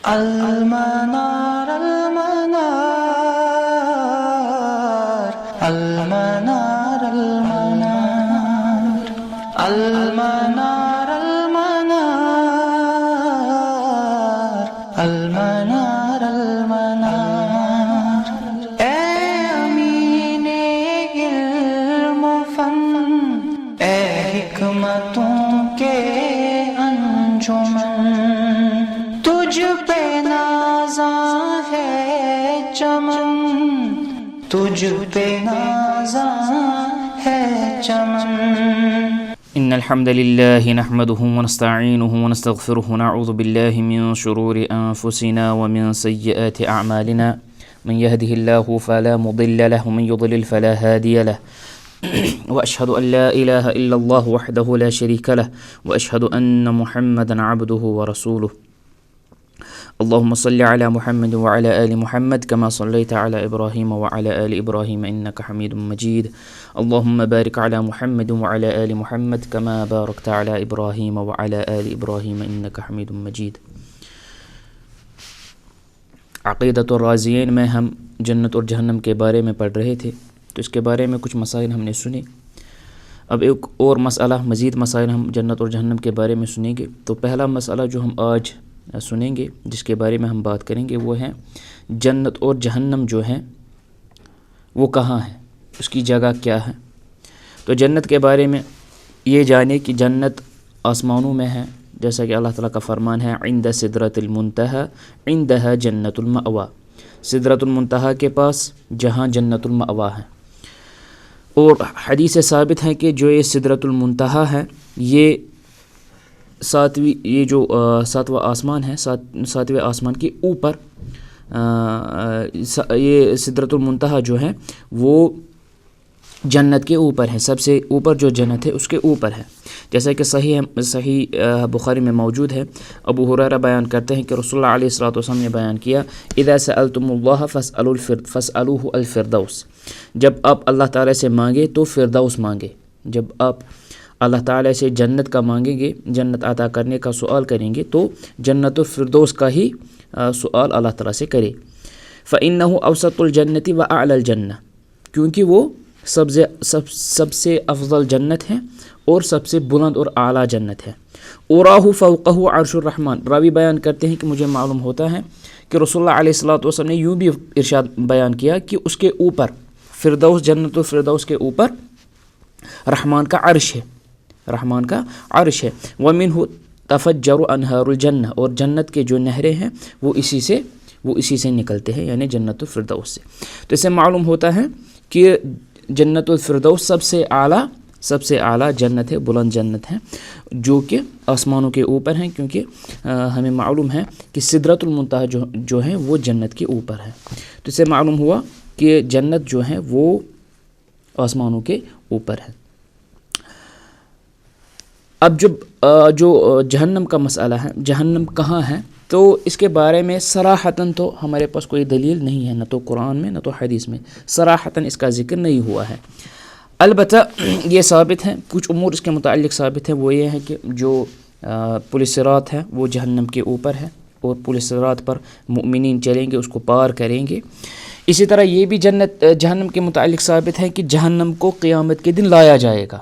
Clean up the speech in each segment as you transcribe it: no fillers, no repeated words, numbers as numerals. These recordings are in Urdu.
المنار المنار المنار المنار المنار المنار المنار المنار اے امین علم و فن اے حکمتوں کے انجمن تجھ پہ نازاں ہے چمن تجھ پہ نازاں ہے چمن إن الحمد لله نحمده ونستعينه ونستغفره ونعوذ بالله من شرور أنفسنا ومن سيئات أعمالنا من يهده الله فلا مضل له ومن يضلل فلا هادي له وأشهد أن لا إله إلا الله وحده لا شريك له وأشهد أن محمدا عبده ورسوله اللهم صل على محمد وعلى آل محمد كما صليت على إبراهيم وعلى آل إبراهيم إنك حميد مجيد اللهم بارك على محمد وعلى آل محمد كما باركت على إبراهيم وعلى آل إبراهيم إنك حميد مجيد عقیدۃ الرازیین میں ہم جنت اور جہنم کے بارے میں پڑھ رہے تھے، تو اس کے بارے میں کچھ مسائل ہم نے سنے۔ اب ایک اور مسئلہ، مزید مسائل ہم جنت اور جہنم کے بارے میں سنیں گے۔ تو پہلا مسئلہ جو ہم آج سنیں گے، جس کے بارے میں ہم بات کریں گے، وہ ہے جنت اور جہنم جو ہیں وہ کہاں ہے، اس کی جگہ کیا ہے۔ تو جنت کے بارے میں یہ جانیں کہ جنت آسمانوں میں ہے، جیسا کہ اللہ تعالیٰ کا فرمان ہے عند سدرۃ المنتہی عندہا جنت المأویٰ، سدرۃ المنتہی کے پاس جہاں جنت المأویٰ ہے۔ اور حدیث ثابت ہے کہ جو یہ سدرۃ المنتہی ہے، یہ ساتواں آسمان ہے، ساتویں آسمان کے اوپر یہ سدرۃ المنتہی جو ہے وہ جنت کے اوپر ہے، سب سے اوپر جو جنت ہے اس کے اوپر ہے، جیسا کہ صحیح بخاری میں موجود ہے۔ ابو ہریرہ بیان کرتے ہیں کہ رسول اللہ علیہ الصلوۃ نے بیان کیا اذا سألتم اللہ فاسألوه الفردوس، جب آپ اللہ تعالیٰ سے مانگے تو فردوس مانگے، جب آپ اللہ تعالیٰ سے جنت کا مانگیں گے، جنت عطا کرنے کا سوال کریں گے، تو جنت الفردوس کا ہی سوال اللہ تعالیٰ سے کرے۔ فإنه اوسط الجنت وأعلى الجنہ، کیونکہ وہ سب سے افضل جنت ہے اور سب سے بلند اور اعلیٰ جنت ہے۔ اوراہ فوقہ عرش الرحمن، راوی بیان کرتے ہیں کہ مجھے معلوم ہوتا ہے کہ رسول اللہ علیہ الصلوۃ نے یوں بھی ارشاد بیان کیا کہ اس کے اوپر فردوس، جنت الفردوس کے اوپر رحمان کا عرش ہے، رحمان کا عرش ہے۔ ومنہ تفجر انہار الجنہ، اور جنت کے جو نہریں ہیں وہ اسی سے نکلتے ہیں، یعنی جنت الفردوس سے۔ تو اس سے معلوم ہوتا ہے کہ جنت الفردوس سب سے اعلیٰ جنت ہے، بلند جنت ہے، جو کہ آسمانوں کے اوپر ہیں، کیونکہ ہمیں معلوم ہے کہ سدرۃ المنتہی جو ہے وہ جنت کے اوپر ہے۔ تو اس سے معلوم ہوا کہ جنت جو ہے وہ آسمانوں کے اوپر ہے۔ اب جو جہنم کا مسئلہ ہے، جہنم کہاں ہے، تو اس کے بارے میں صراحتاً تو ہمارے پاس کوئی دلیل نہیں ہے، نہ تو قرآن میں نہ تو حدیث میں صراحتاً اس کا ذکر نہیں ہوا ہے۔ البتہ یہ ثابت ہے، کچھ امور اس کے متعلق ثابت ہے، وہ یہ ہے کہ جو پل صراط ہے وہ جہنم کے اوپر ہے، اور پل صراط پر مؤمنین چلیں گے، اس کو پار کریں گے۔ اسی طرح یہ بھی جہنم کے متعلق ثابت ہے کہ جہنم کو قیامت کے دن لایا جائے گا،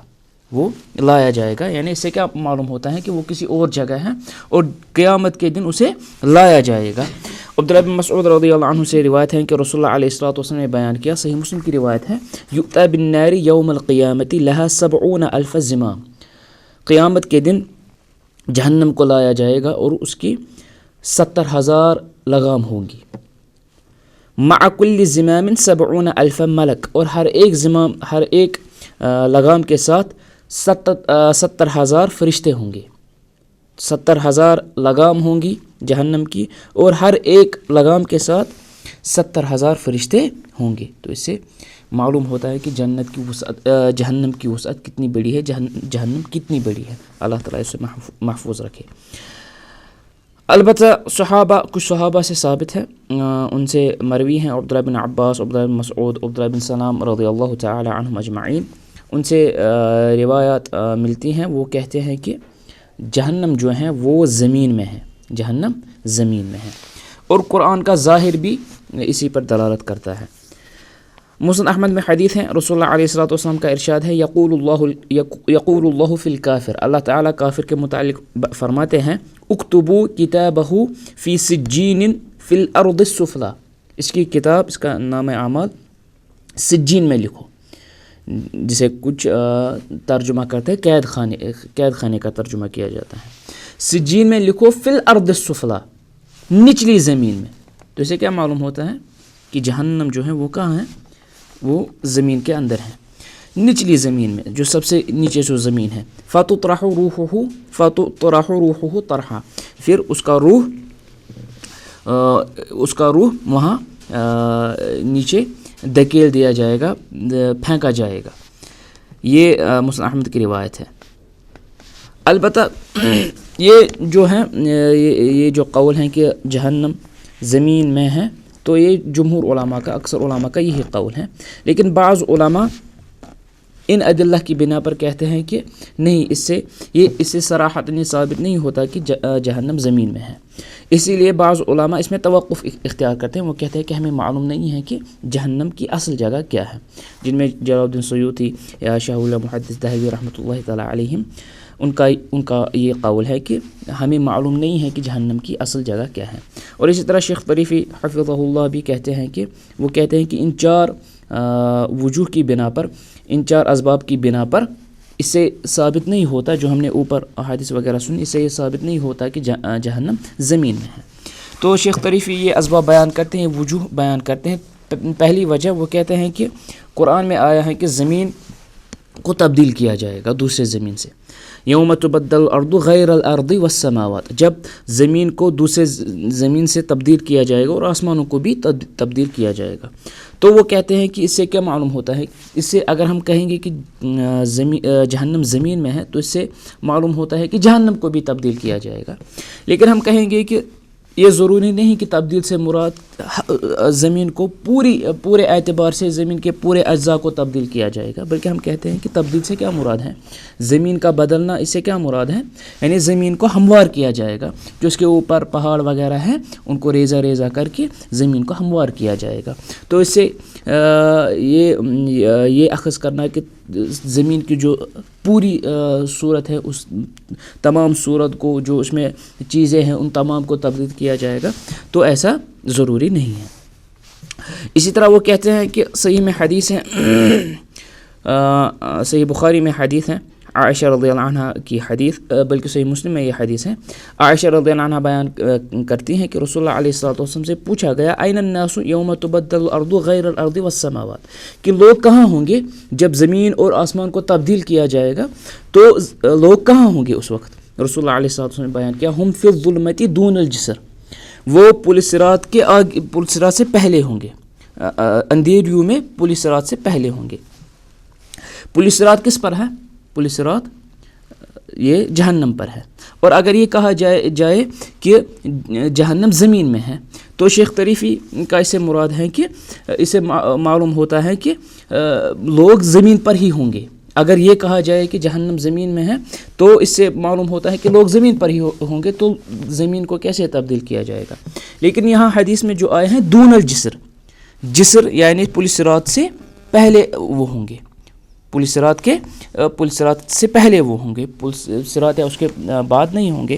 وہ لایا جائے گا، یعنی اس سے کیا معلوم ہوتا ہے کہ وہ کسی اور جگہ ہے اور قیامت کے دن اسے لایا جائے گا۔ عبداللہ بن مسعود رضی اللہ عنہ سے روایت ہے کہ رسول اللہ علیہ الصلوۃ نے بیان کیا، صحیح مسلم کی روایت ہے، یؤتی بالنار یوم القیامۃ لها 70,000 زمام، قیامت کے دن جہنم کو لایا جائے گا اور اس کی 70,000 لگام ہوں گی۔ مع کل زمام 70,000 ملک، اور ہر ایک لگام کے ساتھ 70,000 فرشتے ہوں گے، 70,000 لگام ہوں گی جہنم کی، اور ہر ایک لگام کے ساتھ 70,000 فرشتے ہوں گے۔ تو اس سے معلوم ہوتا ہے کہ جہنم کی وسعت کتنی بڑی ہے، جہنم کتنی بڑی ہے، اللہ تعالیٰ اسے محفوظ رکھے۔ البتہ کچھ صحابہ سے ثابت ہے، ان سے مروی ہیں، عبداللہ بن عباس، عبداللہ بن مسعود، عبداللہ بن سلام رضی اللہ تعالی عنہم اجمعین، ان سے روایات ملتی ہیں، وہ کہتے ہیں کہ جہنم جو ہے وہ زمین میں ہے، جہنم زمین میں ہے، اور قرآن کا ظاہر بھی اسی پر دلالت کرتا ہے۔ مسند احمد میں حدیث ہے، رسول اللہ علیہ الصلوۃ والسلام کا ارشاد ہے، یقول اللہ فی الکافر، اللہ تعالیٰ کافر کے متعلق فرماتے ہیں، اکتبوا کتابہ فی سجین فی الارض السفلی، اس کی کتاب، اس کا نام اعمال سجین میں لکھو، جسے کچھ ترجمہ کرتے ہیں قید خانے کا ترجمہ کیا جاتا ہے، سجین میں لکھو فی الارض السفلی، نچلی زمین میں۔ تو اسے کیا معلوم ہوتا ہے کہ جہنم جو ہے وہ کہاں ہے؟ وہ زمین کے اندر ہے، نچلی زمین میں، جو سب سے نیچے جو زمین ہے۔ فَتُطْرَحُ رُوحُهُ طرحا، پھر اس کا روح وہاں نیچے دھکیل دیا جائے گا، پھینکا جائے گا۔ یہ مسند احمد کی روایت ہے۔ البتہ یہ جو ہے، یہ جو قول ہیں کہ جہنم زمین میں ہے، تو یہ جمہور علماء کا، اکثر علماء کا یہی قول ہے، لیکن بعض علماء ان ادلہ کی بنا پر کہتے ہیں کہ نہیں، اس سے صراحتاً ثابت نہیں ہوتا کہ جہنم زمین میں ہے۔ اسی لیے بعض علماء اس میں توقف اختیار کرتے ہیں، وہ کہتے ہیں کہ ہمیں معلوم نہیں ہے کہ جہنم کی اصل جگہ کیا ہے، جن میں جلال الدین سیوطی یا شاہ اللہ محدث دہلوی رحمۃ اللہ تعالیٰ علیہم، ان کا یہ قول ہے کہ ہمیں معلوم نہیں ہے کہ جہنم کی اصل جگہ کیا ہے۔ اور اسی طرح شیخ طریفی حفظہ اللہ بھی کہتے ہیں کہ ان 4 وجوہ کی بنا پر، ان 4 اسباب کی بنا پر اس سے ثابت نہیں ہوتا، جو ہم نے اوپر احادیث وغیرہ سنی، اس سے یہ ثابت نہیں ہوتا کہ جہنم زمین میں ہے۔ تو شیخ طریفی یہ اسباب بیان کرتے ہیں، وجوہ بیان کرتے ہیں۔ پہلی وجہ وہ کہتے ہیں کہ قرآن میں آیا ہے کہ زمین کو تبدیل کیا جائے گا دوسرے زمین سے، یوم تبدل الارض غیر الارض والسماوات، جب زمین کو دوسرے زمین سے تبدیل کیا جائے گا اور آسمانوں کو بھی تبدیل کیا جائے گا۔ تو وہ کہتے ہیں کہ اس سے کیا معلوم ہوتا ہے، اس سے اگر ہم کہیں گے کہ جہنم زمین میں ہے، تو اس سے معلوم ہوتا ہے کہ جہنم کو بھی تبدیل کیا جائے گا۔ لیکن ہم کہیں گے کہ یہ ضروری نہیں کہ تبدیل سے مراد زمین کو پورے اعتبار سے زمین کے پورے اجزاء کو تبدیل کیا جائے گا، بلکہ ہم کہتے ہیں کہ تبدیل سے کیا مراد ہے، زمین کا بدلنا، اس سے کیا مراد ہے، یعنی زمین کو ہموار کیا جائے گا، جو اس کے اوپر پہاڑ وغیرہ ہیں ان کو ریزہ ریزہ کر کے زمین کو ہموار کیا جائے گا۔ تو اس سے یہ اخذ کرنا کہ زمین کی جو پوری صورت ہے، اس تمام صورت کو، جو اس میں چیزیں ہیں، ان تمام کو تبدیل کیا جائے گا، تو ایسا ضروری نہیں ہے۔ اسی طرح وہ کہتے ہیں کہ صحیح میں حدیث ہے، صحیح بخاری میں حدیث ہے، عائشہ رضی اللہ عنہ کی حدیث، بلکہ صحیح مسلم میں یہ حدیث ہے، عائشہ رضی اللہ عنہ بیان کرتی ہیں کہ رسول اللہ علیہ الصلوۃ والسلام سے پوچھا گیا، این الناس یوم تبدل الارض غیر الارض والسماوات، کہ لوگ کہاں ہوں گے جب زمین اور آسمان کو تبدیل کیا جائے گا، تو لوگ کہاں ہوں گے اس وقت؟ رسول اللہ علیہ الصلوۃ والسلام نے بیان کیا، ہم فی الظلمۃ دون الجسر، وہ پل صراط کے آگے، پل صراط سے پہلے ہوں گے، اندھیریوں میں پل صراط سے پہلے ہوں گے۔ پل صراط کس پر ہے؟ پل صراط یہ جہنم پر ہے۔ اور اگر یہ کہا جائے کہ جہنم زمین میں ہے، تو شیخ طریفی کا اس سے مراد ہے کہ اس سے معلوم ہوتا ہے کہ لوگ زمین پر ہی ہوں گے۔ اگر یہ کہا جائے کہ جہنم زمین میں ہے، تو اس سے معلوم ہوتا ہے کہ لوگ زمین پر ہی ہوں گے، تو زمین کو کیسے تبدیل کیا جائے گا؟ لیکن یہاں حدیث میں جو آئے ہیں دون الجسر، جسر یعنی پل صراط سے پہلے وہ ہوں گے، پل صراط سے پہلے وہ ہوں گے، پل صراط یا اس کے بعد نہیں ہوں گے۔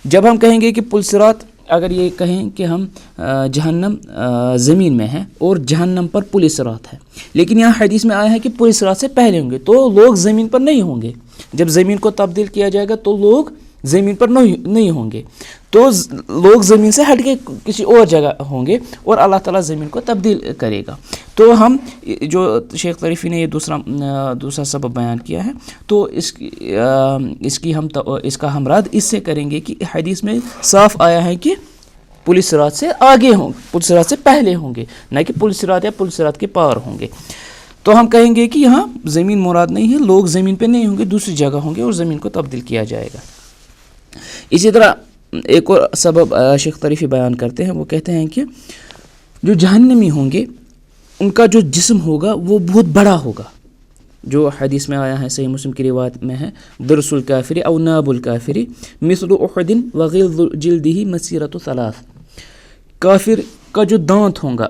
جب ہم کہیں گے کہ پل صراط، اگر یہ کہیں کہ ہم جہنم زمین میں ہے اور جہنم پر پل صراط ہے، لیکن یہاں حدیث میں آیا ہے کہ پل صراط سے پہلے ہوں گے، تو لوگ زمین پر نہیں ہوں گے۔ جب زمین کو تبدیل کیا جائے گا تو لوگ زمین پر نہیں ہوں گے، تو لوگ زمین سے ہٹ کے کسی اور جگہ ہوں گے، اور اللہ تعالیٰ زمین کو تبدیل کرے گا۔ تو ہم جو شیخ طریفی نے یہ دوسرا سبب بیان کیا ہے، تو اس کا ہم رد اس سے کریں گے کہ حدیث میں صاف آیا ہے کہ پل صراط سے آگے ہوں، پل صراط سے پہلے ہوں گے، نہ کہ پل صراط یا پل صراط کے پار ہوں گے۔ تو ہم کہیں گے کہ یہاں زمین مراد نہیں ہے، لوگ زمین پہ نہیں ہوں گے، دوسری جگہ ہوں گے اور زمین کو تبدیل کیا جائے گا۔ اسی طرح ایک اور سبب شیخ طریفی بیان کرتے ہیں، وہ کہتے ہیں کہ جو جہنمی ہوں گے، ان کا جو جسم ہوگا وہ بہت بڑا ہوگا، جو حدیث میں آیا ہے صحیح مسلم کی روایت میں ہے درس الکافر او ناب الکافر مثل احد وغلظ جلدہ مسیرۃ ثلاث. کافر کا جو دانت ہوگا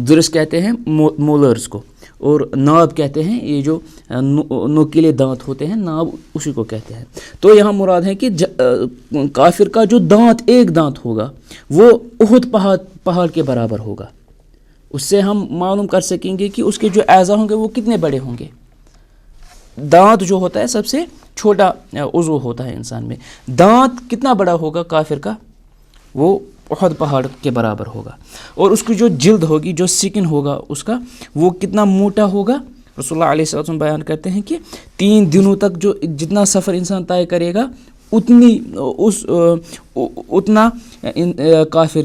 درس کہتے ہیں مولرز کو, اور ناب کہتے ہیں یہ جو نوکیلے دانت ہوتے ہیں, ناب اسی کو کہتے ہیں. تو یہاں مراد ہے کہ کافر کا جو دانت ایک دانت ہوگا وہ احد پہاڑ کے برابر ہوگا. اس سے ہم معلوم کر سکیں گے کہ اس کے جو اعضاء ہوں گے وہ کتنے بڑے ہوں گے. دانت جو ہوتا ہے سب سے چھوٹا عضو ہوتا ہے انسان میں, دانت کتنا بڑا ہوگا کافر کا, وہ احد پہاڑ کے برابر ہوگا. اور اس کی جو جلد ہوگی, جو سکن ہوگا اس کا, وہ کتنا موٹا ہوگا. رسول اللہ علیہ وسلم بیان کرتے ہیں کہ 3 دنوں تک جو جتنا سفر انسان طے کرے گا اتنا کافر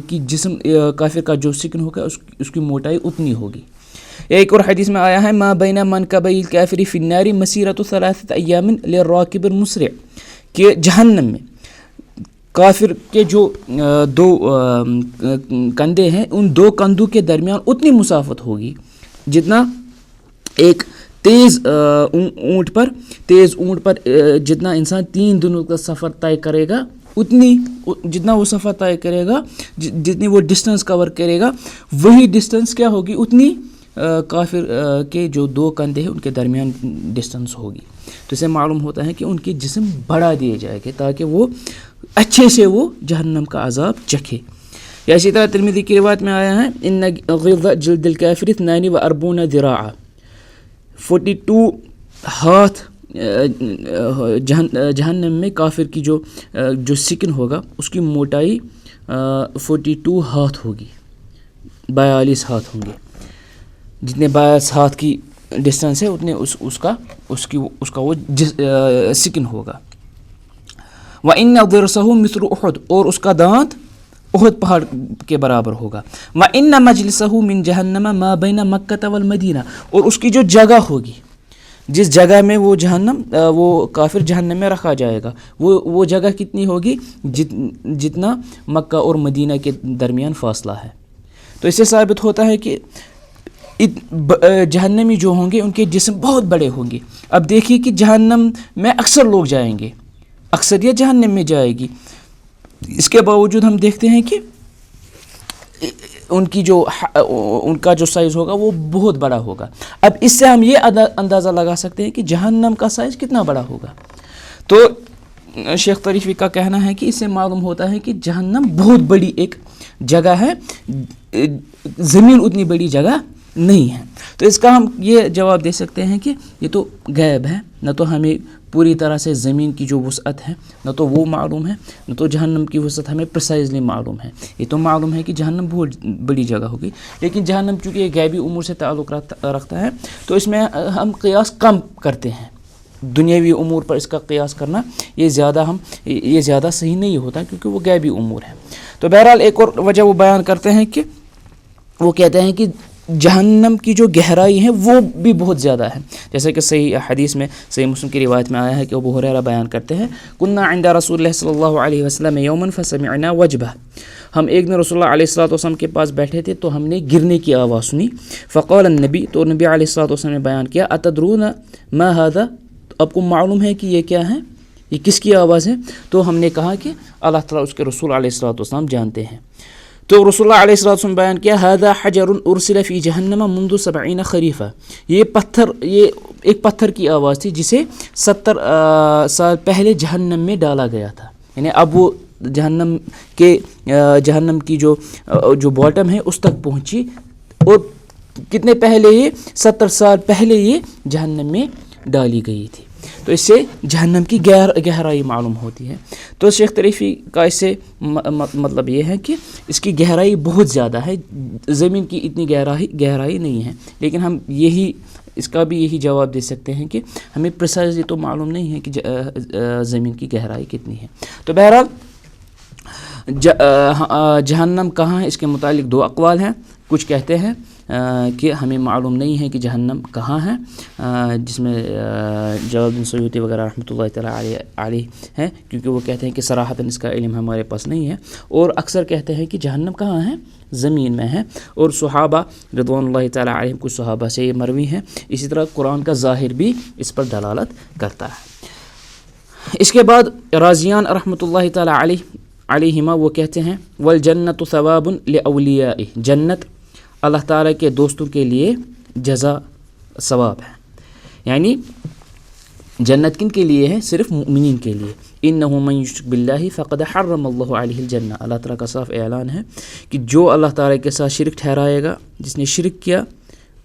کی جسم, کافر کا جو سکن ہوگا اس کی موٹائی اتنی ہوگی. ایک اور حدیث میں آیا ہے ما بین منکبی الکافر فی النار مسیرۃ 3 ایام للراکب المسرع, کہ جہنم میں کافر کے جو 2 کندھے ہیں ان 2 کندھوں کے درمیان اتنی مسافت ہوگی جتنا ایک تیز اونٹ پر جتنا انسان 3 دنوں کا سفر طے کرے گا, جتنا وہ سفر طے کرے گا, جتنی وہ ڈسٹنس کور کرے گا, وہی ڈسٹنس کیا ہوگی, اتنی کافر کے جو 2 کندھے ہیں ان کے درمیان ڈسٹنس ہوگی. تو اسے معلوم ہوتا ہے کہ ان کے جسم بڑھا دیے جائے گے تاکہ وہ اچھے سے وہ جہنم کا عذاب چکھے. یا اسی طرح ترمذی کی روایت میں آیا ہے ان غلظ جلد الکافر 42 ذراعا, 42 ہاتھ جہنم میں کافر کی جو سکن ہوگا اس کی موٹائی 42 ہاتھ ہوگی, 42 ہاتھ ہوں گے. جتنے 42 ہاتھ کی ڈسٹنس ہے اتنے اس کا وہ سکن ہوگا. وَإِنَّ ضِرْسَهُ مِثْلُ أُحُدٍ, اور اس کا دانت احد پہاڑ کے برابر ہوگا. وَإِنَّ مَجْلِسَهُ مِنْ جَهَنَّمَ مَا بَيْنَ مَكَّةَ وَالْمَدِينَةِ, اور اس کی جو جگہ ہوگی, جس جگہ میں وہ کافر جہنم میں رکھا جائے گا, وہ جگہ کتنی ہوگی, جتنا مکہ اور مدینہ کے درمیان فاصلہ ہے. تو اس سے ثابت ہوتا ہے کہ جہنمی جو ہوں گے ان کے جسم بہت بڑے ہوں گے. اب دیکھیے کہ جہنم میں اکثر لوگ جائیں گے, اکثریت جہنم میں جائے گی, اس کے باوجود ہم دیکھتے ہیں کہ ان کا جو سائز ہوگا وہ بہت بڑا ہوگا. اب اس سے ہم یہ اندازہ لگا سکتے ہیں کہ جہنم کا سائز کتنا بڑا ہوگا. تو شیخ طریفی کا کہنا ہے کہ اس سے معلوم ہوتا ہے کہ جہنم بہت بڑی ایک جگہ ہے, زمین اتنی بڑی جگہ نہیں ہے. تو اس کا ہم یہ جواب دے سکتے ہیں کہ یہ تو غیب ہے, نہ تو ہمیں پوری طرح سے زمین کی جو وسعت ہے نہ تو وہ معلوم ہے, نہ تو جہنم کی وسعت ہمیں پریسائزلی معلوم ہے. یہ تو معلوم ہے کہ جہنم بہت بڑی جگہ ہوگی, لیکن جہنم چونکہ یہ غیبی امور سے تعلق رکھتا ہے تو اس میں ہم قیاس کم کرتے ہیں. دنیاوی امور پر اس کا قیاس کرنا یہ زیادہ صحیح نہیں ہوتا کیونکہ وہ غیبی امور ہے. تو بہرحال ایک اور وجہ وہ بیان کرتے ہیں کہ وہ کہتے ہیں کہ جہنم کی جو گہرائی ہے وہ بھی بہت زیادہ ہے. جیسے کہ صحیح حدیث میں صحیح مسلم کی روایت میں آیا ہے کہ ابو ہریرہ بیان کرتے ہیں کنا عند رسول اللہ صلی اللہ علیہ وسلم یوما فسمعنا وجبہ, ہم ایک دن رسول اللہ علیہ الصلوۃ والسلام کے پاس بیٹھے تھے تو ہم نے گرنے کی آواز سنی. فقال النبی, تو نبی علیہ الصلوۃ والسلام نے بیان کیا اتدرون ما هذا, آپ کو معلوم ہے کہ یہ کیا ہے, یہ کس کی آواز ہے. تو ہم نے کہا کہ اللہ تعالیٰ اس کے رسول علیہ الصلوۃ والسلام جانتے ہیں. تو رسول اللہ علیہ السلام بیان کیا هذا حجر ارسل فی جہنم منذ 70 خریفہ, یہ ایک پتھر کی آواز تھی جسے 70 سال پہلے جہنم میں ڈالا گیا تھا. یعنی اب وہ جہنم کی جو باٹم ہے اس تک پہنچی, اور کتنے پہلے, یہ 70 سال پہلے یہ جہنم میں ڈالی گئی تھی. تو اس سے جہنم کی گہرائی معلوم ہوتی ہے. تو شیخ طریفی کا اس سے مطلب یہ ہے کہ اس کی گہرائی بہت زیادہ ہے, زمین کی اتنی گہرائی نہیں ہے. لیکن ہم اس کا بھی یہی جواب دے سکتے ہیں کہ ہمیں پریسائزلی تو معلوم نہیں ہے کہ زمین کی گہرائی کتنی ہے. تو بہرحال جہنم کہاں ہے اس کے متعلق 2 اقوال ہیں. کچھ کہتے ہیں کہ ہمیں معلوم نہیں ہے کہ جہنم کہاں ہے، جس میں جلال الدین سیوطی وغیرہ رحمۃ اللہ تعالیٰ علیہ ہیں، کیونکہ وہ کہتے ہیں کہ صراحتاً اس کا علم ہمارے پاس نہیں ہے، اور اکثر کہتے ہیں کہ جہنم کہاں ہے، زمین میں ہے، اور صحابہ رضوان اللہ تعالیٰ علیہم کچھ صحابہ سے یہ مروی ہیں، اسی طرح قرآن کا ظاہر بھی اس پر دلالت کرتا ہے۔ اس کے بعد رازیان رحمۃ اللہ تعالیٰ علیہما وہ کہتے ہیں والجنت ثواب لاولیائہ، جنت اللہ تعالیٰ کے دوستوں کے لیے جزا ثواب ہے، یعنی جنت کن کے لیے ہے؟ صرف مؤمنین کے لیے۔ انہ من یشرک باللہ فقد حرم اللہ علیہ الجنہ، اللہ تعالیٰ کا صاف اعلان ہے کہ جو اللہ تعالیٰ کے ساتھ شرک ٹھہرائے گا، جس نے شرک کیا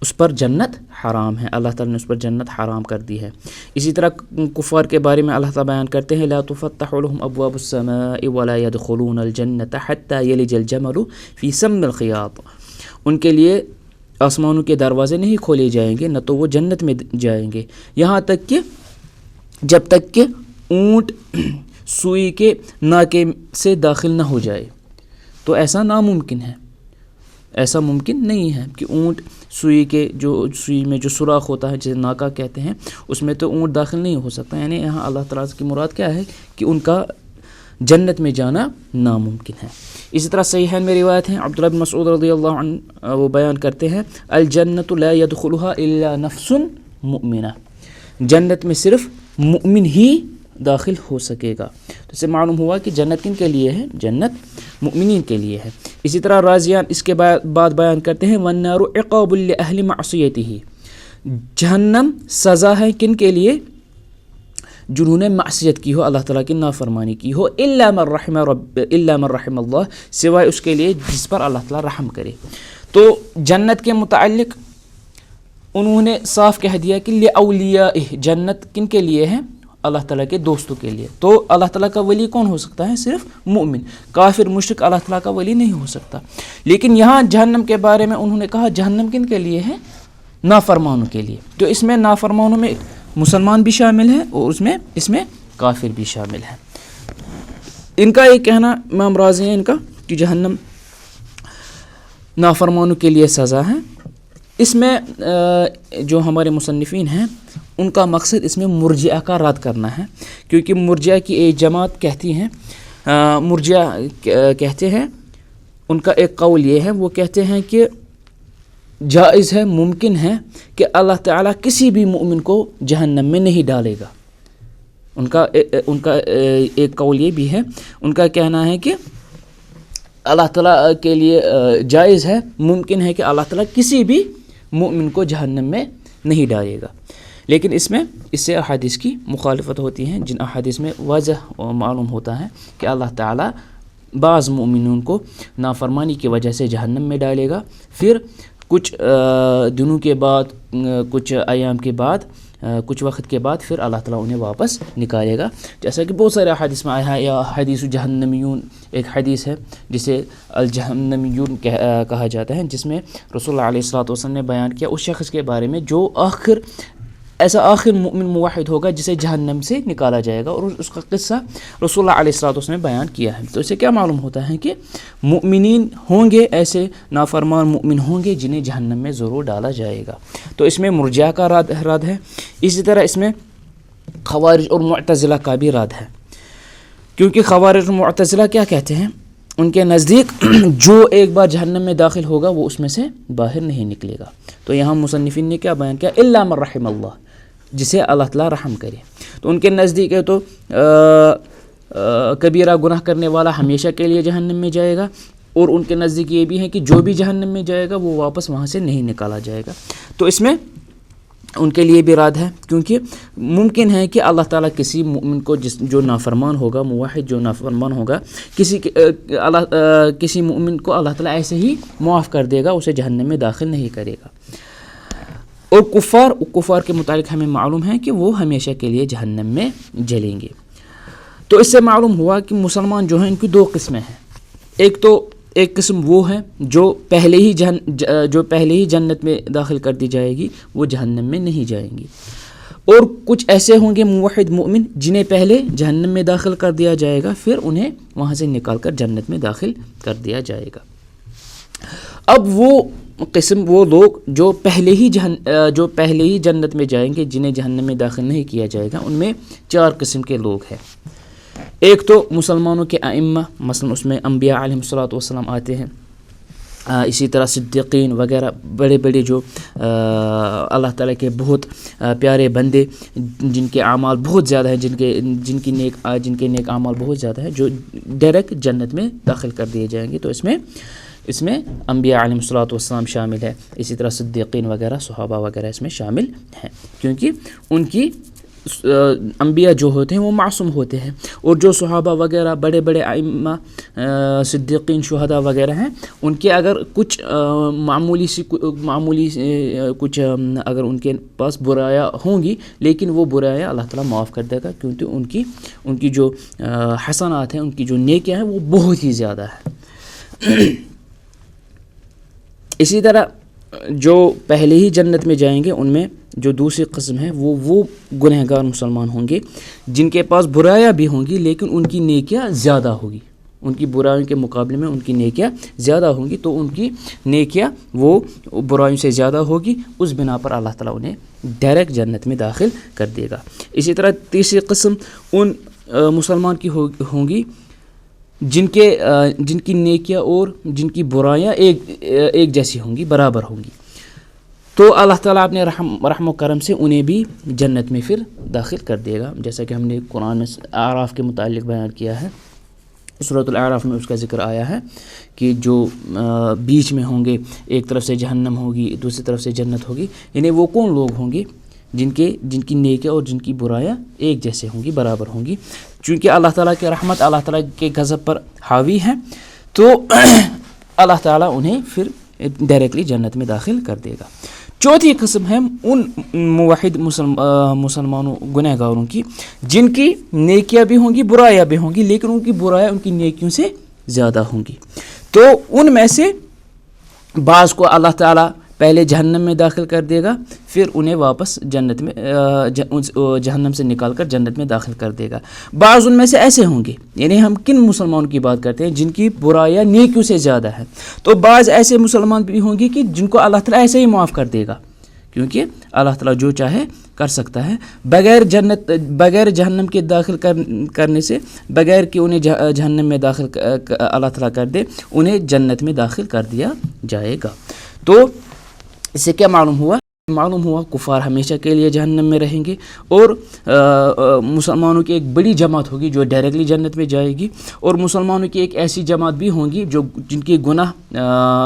اس پر جنت حرام ہے، اللہ تعالیٰ نے اس پر جنت حرام کر دی ہے۔ اسی طرح کفار کے بارے میں اللہ تعالیٰ بیان کرتے ہیں لا تفتح لهم ابواب السماء ولا يدخلون الجنة حتى يلج الجمل في سم الخياط، ان کے لیے آسمانوں کے دروازے نہیں کھولے جائیں گے، نہ تو وہ جنت میں جائیں گے یہاں تک کہ جب تک کہ اونٹ سوئی کے ناکے سے داخل نہ ہو جائے۔ تو ایسا ناممکن ہے، ایسا ممکن نہیں ہے کہ اونٹ سوئی میں جو سوراخ ہوتا ہے جسے ناکا کہتے ہیں، اس میں تو اونٹ داخل نہیں ہو سکتا، یعنی یہاں اللہ تعالیٰ کی مراد کیا ہے کہ ان کا جنت میں جانا ناممکن ہے۔ اسی طرح صحیحین میں روایت ہیں، عبداللہ بن مسعود رضی اللہ عنہ وہ بیان کرتے ہیں الجنت لا يدخلها الا نفس مؤمنہ، جنت میں صرف مؤمن ہی داخل ہو سکے گا۔ تو اس سے معلوم ہوا کہ جنت کن کے لیے ہے؟ جنت مؤمنین کے لیے ہے۔ اسی طرح رازیان اس کے بعد بیان کرتے ہیں والنار عقاب لأہل معصیتہ، جہنم سزا ہے کن کے لیے؟ جنہوں نے معصیت کی ہو، اللہ تعالیٰ کی نافرمانی کی ہو، الا من رحم اللہ، سوائے اس کے لیے جس پر اللہ تعالیٰ رحم کرے۔ تو جنت کے متعلق انہوں نے صاف کہہ دیا کہ لأولیائہ، جنت کن کے لیے ہے؟ اللہ تعالیٰ کے دوستوں کے لیے۔ تو اللہ تعالیٰ کا ولی کون ہو سکتا ہے؟ صرف مومن، کافر مشرک اللہ تعالیٰ کا ولی نہیں ہو سکتا۔ لیکن یہاں جہنم کے بارے میں انہوں نے کہا جہنم کن کے لیے ہے؟ نافرمانوں کے لیے۔ تو اس میں نافرمانوں میں مسلمان بھی شامل ہے اور اس میں کافر بھی شامل ہے۔ ان کا یہ کہنا امام رازی ہے ان کا کہ جہنم نافرمانوں کے لیے سزا ہے۔ اس میں جو ہمارے مصنفین ہیں ان کا مقصد اس میں مرجئہ کا رد کرنا ہے، کیونکہ مرجئہ کی ایک جماعت کہتی ہیں، مرجئہ کہتے ہیں، ان کا ایک قول یہ ہے، وہ کہتے ہیں کہ جائز ہے، ممکن ہے کہ اللہ تعالیٰ کسی بھی مومن کو جہنم میں نہیں ڈالے گا۔ ان کا ایک قول یہ بھی ہے، ان کا کہنا ہے کہ اللہ تعالیٰ کے لیے جائز ہے، ممکن ہے کہ اللہ تعالیٰ کسی بھی مومن کو جہنم میں نہیں ڈالے گا۔ لیکن اس سے احادیث کی مخالفت ہوتی ہیں، جن احادیث میں واضح معلوم ہوتا ہے کہ اللہ تعالیٰ بعض مومنوں کو نافرمانی کی وجہ سے جہنم میں ڈالے گا، پھر کچھ دنوں کے بعد، کچھ ایام کے بعد، کچھ وقت کے بعد پھر اللہ تعالیٰ انہیں واپس نکالے گا، جیسا کہ بہت سارے حدیث میں آیا ہے۔ یا حدیث جہنمیون ایک حدیث ہے جسے الجہنمیون کہا جاتا ہے، جس میں رسول اللہ علیہ الصلوۃ والسلام نے بیان کیا اس شخص کے بارے میں جو آخر مومن موحد ہوگا جسے جہنم سے نکالا جائے گا، اور اس کا قصہ رسول اللہ علیہ الصلوۃ والسلام نے بیان کیا ہے۔ تو اس سے کیا معلوم ہوتا ہے کہ مؤمنین ہوں گے، ایسے نافرمان مؤمن ہوں گے جنہیں جہنم میں ضرور ڈالا جائے گا۔ تو اس میں مرجئہ کا رد ہے، اسی طرح اس میں خوارج اور معتزلہ کا بھی رد ہے، کیونکہ خوارج اور معتزلہ کیا کہتے ہیں؟ ان کے نزدیک جو ایک بار جہنم میں داخل ہوگا وہ اس میں سے باہر نہیں نکلے گا۔ تو یہاں مصنفین نے کیا بیان کیا؟ الا من رحم اللہ، جسے اللہ تعالیٰ رحم کرے۔ تو ان کے نزدیک ہے تو کبیرہ گناہ کرنے والا ہمیشہ کے لیے جہنم میں جائے گا، اور ان کے نزدیک یہ بھی ہے کہ جو بھی جہنم میں جائے گا وہ واپس وہاں سے نہیں نکالا جائے گا۔ تو اس میں ان کے لیے بھی رد ہے، کیونکہ ممکن ہے کہ اللہ تعالیٰ کسی مومن کو جو نافرمان ہوگا، موحد جو نافرمان ہوگا، کسی مومن کو اللہ تعالیٰ ایسے ہی معاف کر دے گا، اسے جہنم میں داخل نہیں کرے گا۔ اور کفار کے متعلق ہمیں معلوم ہے کہ وہ ہمیشہ کے لیے جہنم میں جلیں گے۔ تو اس سے معلوم ہوا کہ مسلمان جو ہیں ان کی دو قسمیں ہیں۔ ایک قسم وہ ہے جو پہلے ہی جنت میں داخل کر دی جائے گی، وہ جہنم میں نہیں جائیں گی، اور کچھ ایسے ہوں گے موحد مومن جنہیں پہلے جہنم میں داخل کر دیا جائے گا، پھر انہیں وہاں سے نکال کر جنت میں داخل کر دیا جائے گا۔ اب وہ قسم وہ لوگ جو پہلے ہی جنت میں جائیں گے، جنہیں جہنم میں داخل نہیں کیا جائے گا، ان میں 4 قسم کے لوگ ہیں۔ ایک تو مسلمانوں کے ائمہ، مثلا اس میں انبیاء علیہم الصلوۃ والسلام آتے ہیں، اسی طرح صدیقین وغیرہ بڑے بڑے جو اللہ تعالیٰ کے بہت پیارے بندے جن کے اعمال بہت زیادہ ہیں، جن کے نیک اعمال بہت زیادہ ہیں، جو ڈائریکٹ جنت میں داخل کر دیے جائیں گے۔ تو اس میں انبیاء علیہم الصلوۃ والسلام شامل ہے، اسی طرح صدیقین وغیرہ صحابہ وغیرہ اس میں شامل ہیں، کیونکہ ان کی انبیاء جو ہوتے ہیں وہ معصوم ہوتے ہیں، اور جو صحابہ وغیرہ بڑے بڑے ائمہ صدیقین شہداء وغیرہ ہیں، ان کے اگر کچھ معمولی کچھ اگر ان کے پاس برایاں ہوں گی، لیکن وہ برایاں اللہ تعالیٰ معاف کر دے گا، کیونکہ ان کی جو حسنات ہیں، ان کی جو نیکیاں ہیں وہ بہت ہی زیادہ ہے۔ اسی طرح جو پہلے ہی جنت میں جائیں گے، ان میں جو دوسری قسم ہے وہ گنہگار مسلمان ہوں گے جن کے پاس برایاں بھی ہوں گی، لیکن ان کی نیکیاں زیادہ ہوگی، ان کی برائیوں کے مقابلے میں ان کی نیکیاں زیادہ ہوں گی، تو ان کی نیکیاں وہ برائیوں سے زیادہ ہوگی، اس بنا پر اللہ تعالیٰ انہیں ڈائریکٹ جنت میں داخل کر دے گا۔ اسی طرح تیسری قسم ان مسلمان کی ہوں گی جن کی نیکیاں اور جن کی برائیاں ایک جیسی ہوں گی، برابر ہوں گی، تو اللہ تعالیٰ اپنے رحم و کرم سے انہیں بھی جنت میں پھر داخل کر دے گا، جیسا کہ ہم نے قرآن میں اعراف کے متعلق بیان کیا ہے۔ سورۃ الاعراف میں اس کا ذکر آیا ہے کہ جو بیچ میں ہوں گے، ایک طرف سے جہنم ہوگی، دوسری طرف سے جنت ہوگی، یعنی وہ کون لوگ ہوں گے جن کی نیکیاں اور جن کی برایاں ایک جیسے ہوں گی، برابر ہوں گی، چونکہ اللہ تعالیٰ کی رحمت اللہ تعالیٰ کے غضب پر حاوی ہے، تو اللہ تعالیٰ انہیں پھر ڈائریکٹلی جنت میں داخل کر دے گا۔ چوتھی قسم ہے ان موحد مسلمانوں گنہگاروں کی جن کی نیکیاں بھی ہوں گی، برایاں بھی ہوں گی، لیکن ان کی برایاں ان کی نیکیوں سے زیادہ ہوں گی، تو ان میں سے بعض کو اللہ تعالیٰ پہلے جہنم میں داخل کر دے گا، پھر انہیں واپس جنت میں جہنم سے نکال کر جنت میں داخل کر دے گا۔ بعض ان میں سے ایسے ہوں گے، یعنی ہم کن مسلمانوں کی بات کرتے ہیں جن کی برایاں نیکیوں سے زیادہ ہے، تو بعض ایسے مسلمان بھی ہوں گے کہ جن کو اللہ تعالیٰ ایسے ہی معاف کر دے گا، کیونکہ اللہ تعالیٰ جو چاہے کر سکتا ہے، بغیر جہنم کے داخل کرنے سے، بغیر کہ انہیں جہنم میں داخل اللہ تعالیٰ کر دے، انہیں جنت میں داخل کر دیا جائے گا۔ تو اس سے کیا معلوم ہوا کفار ہمیشہ کے لیے جہنم میں رہیں گے، اور مسلمانوں کی ایک بڑی جماعت ہوگی جو ڈائریکٹلی جنت میں جائے گی، اور مسلمانوں کی ایک ایسی جماعت بھی ہوں گی جن کی گناہ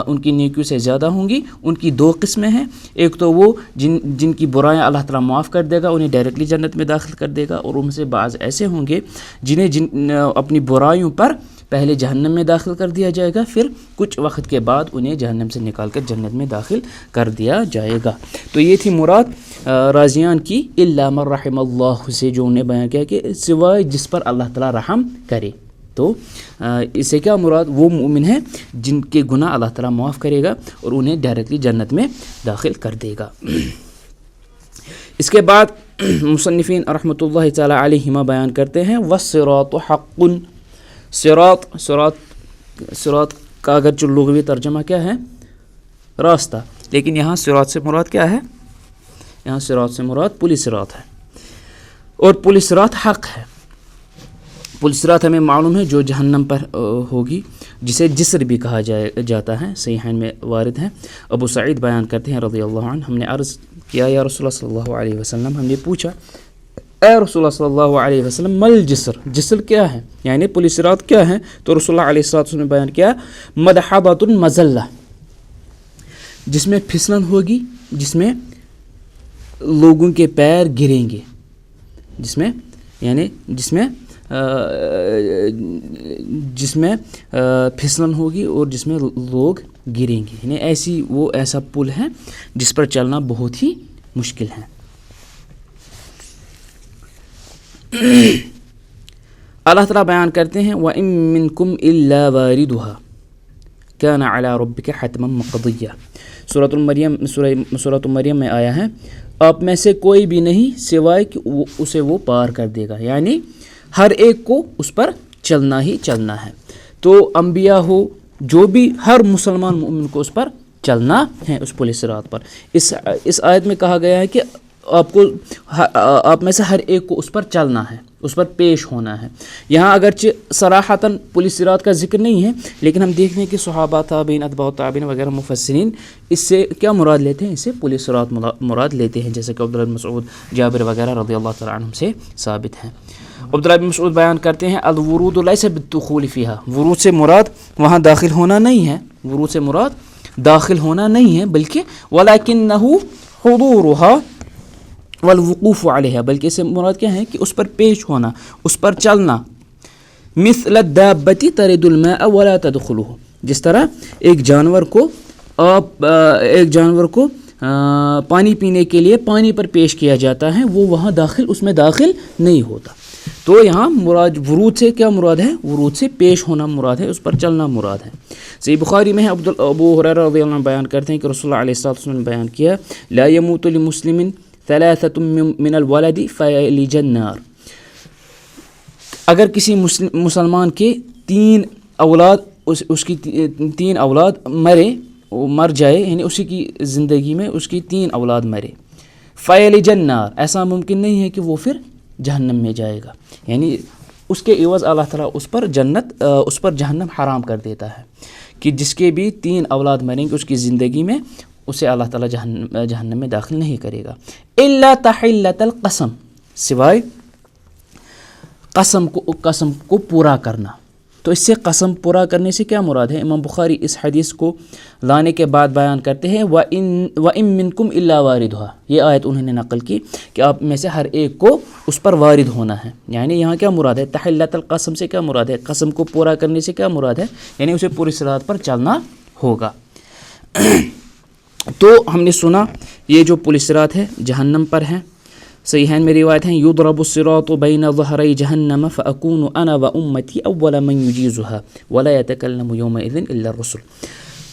ان کی نیکیوں سے زیادہ ہوں گی۔ ان کی 2 قسمیں ہیں، ایک تو وہ جن کی برائیاں اللہ تعالیٰ معاف کر دے گا، انہیں ڈائریکٹلی جنت میں داخل کر دے گا، اور ان سے بعض ایسے ہوں گے جنہیں اپنی برائیوں پر پہلے جہنم میں داخل کر دیا جائے گا، پھر کچھ وقت کے بعد انہیں جہنم سے نکال کر جنت میں داخل کر دیا جائے گا۔ تو یہ تھی مراد راضیان کی الا من رحم اللہ سے، جو انہیں بیان کیا کہ سوائے جس پر اللہ تعالیٰ رحم کرے۔ تو اس سے کیا مراد؟ وہ مومن ہیں جن کے گناہ اللہ تعالیٰ معاف کرے گا اور انہیں ڈائریکٹلی جنت میں داخل کر دے گا۔ اس کے بعد مصنفین رحمۃ اللہ تعالیٰ علیہما بیان کرتے ہیں والصراط حق۔ صراط کا اگرچہ لغوی ترجمہ کیا ہے؟ راستہ، لیکن یہاں صراط سے مراد کیا ہے؟ یہاں صراط سے مراد پل صراط ہے، اور پل صراط حق ہے۔ پل صراط ہمیں معلوم ہے جو جہنم پر ہوگی، جسے جسر بھی کہا جاتا ہے، صحیحین میں وارد ہیں۔ ابو سعید بیان کرتے ہیں رضی اللہ عنہ، ہم نے عرض کیا یا رسول اللہ صلی اللہ علیہ وسلم، ہم نے پوچھا اے رسول اللہ صلی اللہ علیہ وسلم مل جسر، جسر کیا ہے، یعنی پل صراط کیا ہے؟ تو رسول اللہ علیہ وسلم نے بیان کیا مدحضۃ مذلہ، جس میں پھسلن ہوگی، جس میں لوگوں کے پیر گریں گے، جس میں پھسلن ہوگی اور جس میں لوگ گریں گے، یعنی ایسا پل ہے جس پر چلنا بہت ہی مشکل ہے۔ اللہ تعالیٰ بیان کرتے ہیں وَإِن مِّنكُمْ إِلَّا وَارِدُهَا كَانَ عَلَى رَبِّكَ حَتْمًا مَّقْضِيًّا۔ سورۃ مریم میں آیا ہے آپ میں سے کوئی بھی نہیں سوائے کہ اسے وہ پار کر دے گا، یعنی ہر ایک کو اس پر چلنا ہی چلنا ہے۔ تو انبیاء ہو جو بھی، ہر مسلمان مومن کو اس پر چلنا ہے اس پولیس صراط پر. اس آیت میں کہا گیا ہے کہ آپ میں سے ہر ایک کو اس پر چلنا ہے, اس پر پیش ہونا ہے. یہاں اگرچہ صراحتاً پولیس صراط کا ذکر نہیں ہے, لیکن ہم دیکھتے ہیں کہ صحابہ تابعین اتباع تابعین وغیرہ مفسرین اس سے کیا مراد لیتے ہیں, اس سے پولیس صراط مراد لیتے ہیں, جیسے کہ عبداللہ بن مسعود, جابر وغیرہ رضی اللہ تعالیٰ عنہم سے ثابت ہیں. عبداللہ بن مسعود بیان کرتے ہیں الورود لیس بالدخول فیہا, ورود سے مراد وہاں داخل ہونا نہیں ہے, ورود سے مراد داخل ہونا نہیں ہے, بلکہ ولکنہ حضورها والوقوف علیہا, بلکہ اس سے مراد کیا ہے کہ اس پر پیش ہونا, اس پر چلنا. مثل الدابۃ ترد الماء ولا تدخله, جس طرح ایک جانور کو پانی پینے کے لیے پانی پر پیش کیا جاتا ہے, وہ وہاں اس میں داخل نہیں ہوتا. تو یہاں مراد ورود سے کیا مراد ہے, ورود سے پیش ہونا مراد ہے, اس پر چلنا مراد ہے. صحیح بخاری میں ہے ابو ہریرہ رضی اللہ عنہ بیان کرتے ہیں کہ رسول اللہ علیہ الصلوۃ والسلام نے بیان کیا لا يموت لمسلم ثلاثۃ من الولد فیلج النار, اگر کسی مسلمان کے 3 اولاد اس کی 3 اولاد مر جائے, یعنی اسی کی زندگی میں اس کی 3 اولاد مرے, فیلج النار, ایسا ممکن نہیں ہے کہ وہ پھر جہنم میں جائے گا, یعنی اس کے عوض اللہ تعالیٰ اس پر جہنم حرام کر دیتا ہے کہ جس کے بھی 3 اولاد مریں گے اس کی زندگی میں, اسے اللہ تعالیٰ جہنم میں داخل نہیں کرے گا. الا تحلۃ القسم, سوائے قسم کو پورا کرنا. تو اس سے قسم پورا کرنے سے کیا مراد ہے؟ امام بخاری اس حدیث کو لانے کے بعد بیان کرتے ہیں وَإِن مِّنكُمْ إِلَّا وَارِدُهَا, یہ آیت انہوں نے نقل کی کہ آپ میں سے ہر ایک کو اس پر وارد ہونا ہے. یعنی یہاں کیا مراد ہے؟ تحلۃ القسم سے کیا مراد ہے؟ قسم کو پورا کرنے سے کیا مراد ہے؟ یعنی اسے پوری صراط پر چلنا ہوگا. تو ہم نے سنا یہ جو پولیس صراط ہے جہنم پر ہے. صحیحین میں روایت ہیں یضرب الصراط بین ظہری جہنم فاکون انا وامتی اول من یجیزها ولا یتکلم یومئذ الا الرسل.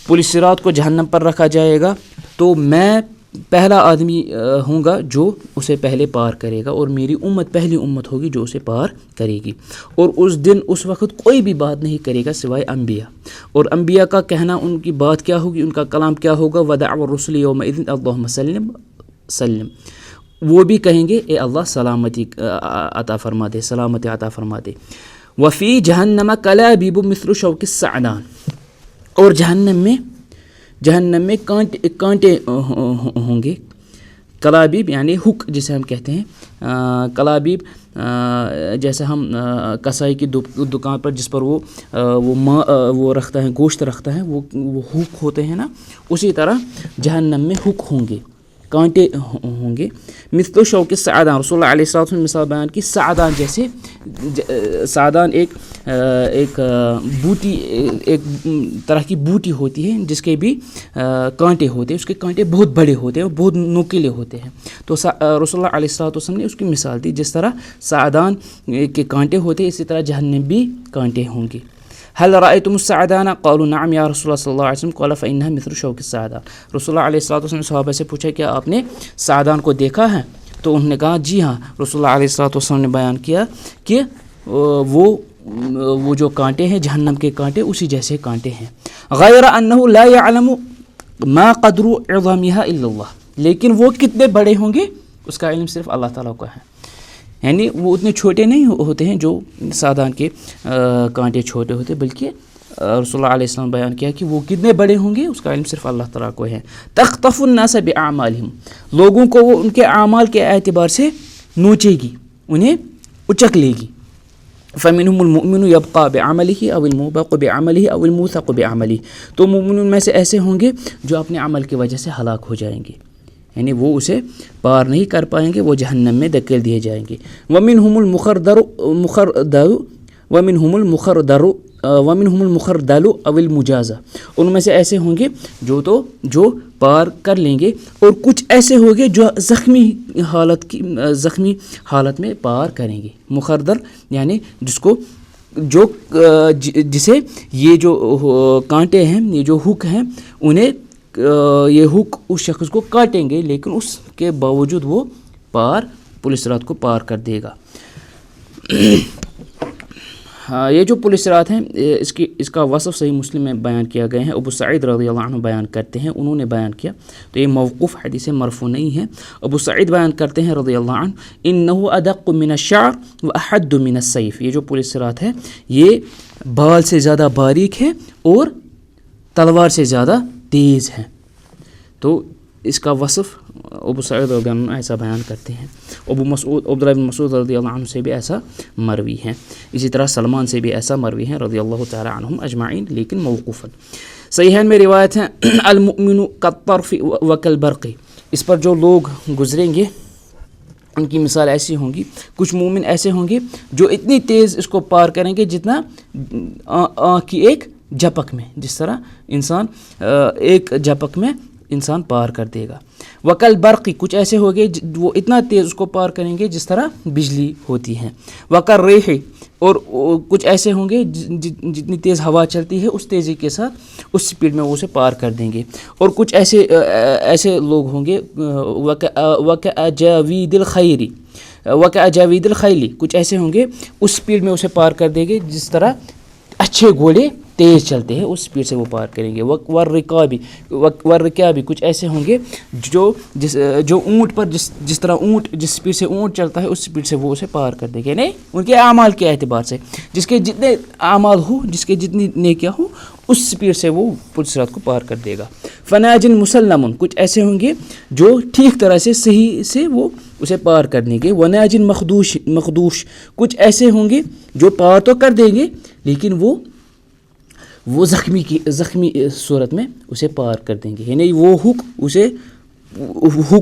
پولیس صراط کو جہنم پر رکھا جائے گا تو میں پہلا آدمی ہوں گا جو اسے پہلے پار کرے گا, اور میری امت پہلی امت ہوگی جو اسے پار کرے گی. اور اس دن اس وقت کوئی بھی بات نہیں کرے گا سوائے انبیاء, اور انبیاء کا کہنا, ان کی بات کیا ہوگی, ان کا کلام کیا ہوگا, ودعوا الرسل یومئذ اللہم سلم, وہ بھی کہیں گے اے اللہ سلامتی عطا فرما دے, سلامتی عطا فرما دے. وفی جہنم کلابیب مثل شوک السعدان, اور جہنم میں کانٹے ہوں گے. کلابیب یعنی ہک جسے ہم کہتے ہیں, کلابیب جیسے ہم کسائی کی دکان پر جس پر وہ رکھتا ہے, گوشت رکھتا ہے, وہ ہک ہوتے ہیں نا, اسی طرح جہنم میں ہک ہوں گے, کانٹے ہوں گے. مثل شوک السعدان, رسول اللہ علیہ السلام نے مثال بیان کی سعدان جیسے, سعدان ایک بوٹی, ایک طرح کی بوٹی ہوتی ہے جس کے بھی کانٹے ہوتے ہیں, اس کے کانٹے بہت بڑے ہوتے ہیں, بہت نوکیلے ہوتے ہیں. تو رسول اللہ علیہ السلام نے اس کی مثال دی, جس طرح سعدان کے کانٹے ہوتے ہیں اسی طرح جہنم بھی کانٹے ہوں گے. هل رأيتم السعدان قالوا نعم یا رسول اللہ صلی اللہ علیہ وسلم قال فإنها مثل شوک السعدان. رسول اللہ علیہ السلام نے صحابہ سے پوچھا کہ آپ نے سعدان کو دیکھا ہے؟ تو انہوں نے کہا جی ہاں. رسول اللہ علیہ السلام نے بیان کیا کہ وہ جو کانٹے ہیں جہنم کے کانٹے اسی جیسے کانٹے ہیں. غیر انه لا يعلم ما قدر عظامها الا اللہ, لیکن وہ کتنے بڑے ہوں گے اس کا علم صرف اللہ تعالیٰ کو ہے. یعنی وہ اتنے چھوٹے نہیں ہوتے ہیں جو سعدان کے کانٹے چھوٹے ہوتے, بلکہ رسول اللہ علیہ السلام بیان کیا کہ وہ کتنے بڑے ہوں گے اس کا علم صرف اللہ تعالیٰ کو ہے. تخطف الناس باعمالهم, لوگوں کو وہ ان کے اعمال کے اعتبار سے نوچے گی, انہیں اچک لے گی. فمنهم المؤمن يبقى بعمله او الموبق بعمله او الموثق بعمله, تو مومنون میں سے ایسے ہوں گے جو اپنے عمل کی وجہ سے ہلاک ہو جائیں گے, یعنی وہ اسے پار نہیں کر پائیں گے, وہ جہنم میں دھکیل دیے جائیں گے. ومنهم المخردل او المجازہ, ان میں سے ایسے ہوں گے جو پار کر لیں گے, اور کچھ ایسے ہوں گے جو زخمی حالت میں پار کریں گے. مخردل یعنی جسے یہ جو کانٹے ہیں, یہ جو ہک ہیں, انہیں یہ ہک اس شخص کو کاٹیں گے, لیکن اس کے باوجود وہ پولیس صراط کو پار کر دے گا. ہاں یہ جو پولیس رات ہیں اس کا وصف صحیح مسلم میں بیان کیا گئے ہیں. ابو سعید رضی اللہ عنہ بیان کرتے ہیں, انہوں نے بیان کیا, تو یہ موقوف حدیث مرفوع نہیں ہے. ابو سعید بیان کرتے ہیں رضی اللہ عنہ, انه ادق من الشعر واحد من السيف. یہ جو پولیس رات ہے یہ بال سے زیادہ باریک ہے اور تلوار سے زیادہ تیز ہے. تو اس کا وصف ابو سعید رضی اللہ عنہ ایسا بیان کرتے ہیں. عبداللہ بن مسعود رضی اللہ عنہ سے بھی ایسا مروی ہے. اسی طرح سلمان سے بھی ایسا مروی ہے رضی اللہ تعالی عنہم اجمعین, لیکن موقوفاً. صحیحین میں روایت ہیں المؤمن کالطرف وکالبرق. اس پر جو لوگ گزریں گے ان کی مثال ایسی ہوں گی, کچھ مومن ایسے ہوں گے جو اتنی تیز اس کو پار کریں گے جتنا آنکھ کی ایک جھپک میں, جس طرح انسان ایک جھپک میں انسان پار کر دے گا. وکل برقی, کچھ ایسے ہو گئے وہ اتنا تیز اس کو پار کریں گے جس طرح بجلی ہوتی ہے. وکر ریحی, اور کچھ ایسے ہوں گے جتنی تیز ہوا چلتی ہے اس تیزی کے ساتھ اس سپیڈ میں وہ اسے پار کر دیں گے. اور کچھ ایسے لوگ ہوں گے وکاجاوید الخیری وکاجاوید الخیلی, کچھ ایسے ہوں گے اس سپیڈ میں اسے پار کر دیں گے جس طرح اچھے گھوڑے تیز چلتے ہیں اس سپیڈ سے وہ پار کریں گے. والرکابی, کچھ ایسے ہوں گے جو اونٹ پر جس طرح اونٹ جس سپیڈ سے اونٹ چلتا ہے اس سپیڈ سے وہ اسے پار کر دیں گے. نہیں, ان کے اعمال کے اعتبار سے, جس کے جتنے اعمال ہو, جس کے جتنی نیکیاں ہوں اس سپیڈ سے وہ پولیس رات کو پار کر دے گا. فناجن مسلمن, کچھ ایسے ہوں گے جو ٹھیک طرح سے صحیح سے وہ اسے پار کر دیں گے. وناجن مخدوش, کچھ ایسے ہوں گے جو پار تو کر دیں گے لیکن وہ زخمی صورت میں اسے پار کر دیں گے. یعنی وہ حق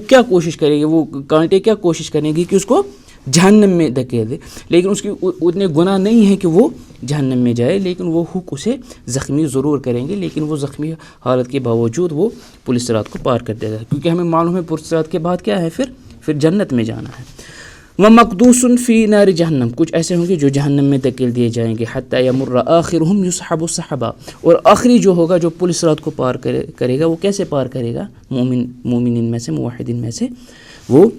کیا کوشش کریں گے, وہ کانٹے کیا کوشش کریں گے کہ اس کو جہنم میں دھکیل دے, لیکن اس کی اتنے گناہ نہیں ہے کہ وہ جہنم میں جائے, لیکن وہ حق اسے زخمی ضرور کریں گے, لیکن وہ زخمی حالت کے باوجود وہ پولیس رات کو پار کر دے گا, کیونکہ ہمیں معلوم ہے پولیس رات کے بعد کیا ہے, پھر جنت میں جانا ہے. ومقدوس فی نار جہنم, کچھ ایسے ہوں گے جو جہنم میں دھکیل دیے جائیں گے. حتی یمر آخرہم یسحب سحبا, اور آخری جو ہوگا جو پولیس رات کو پار کرے گا وہ کیسے پار کرے گا, مومنین میں سے, موحدین میں سے, وہ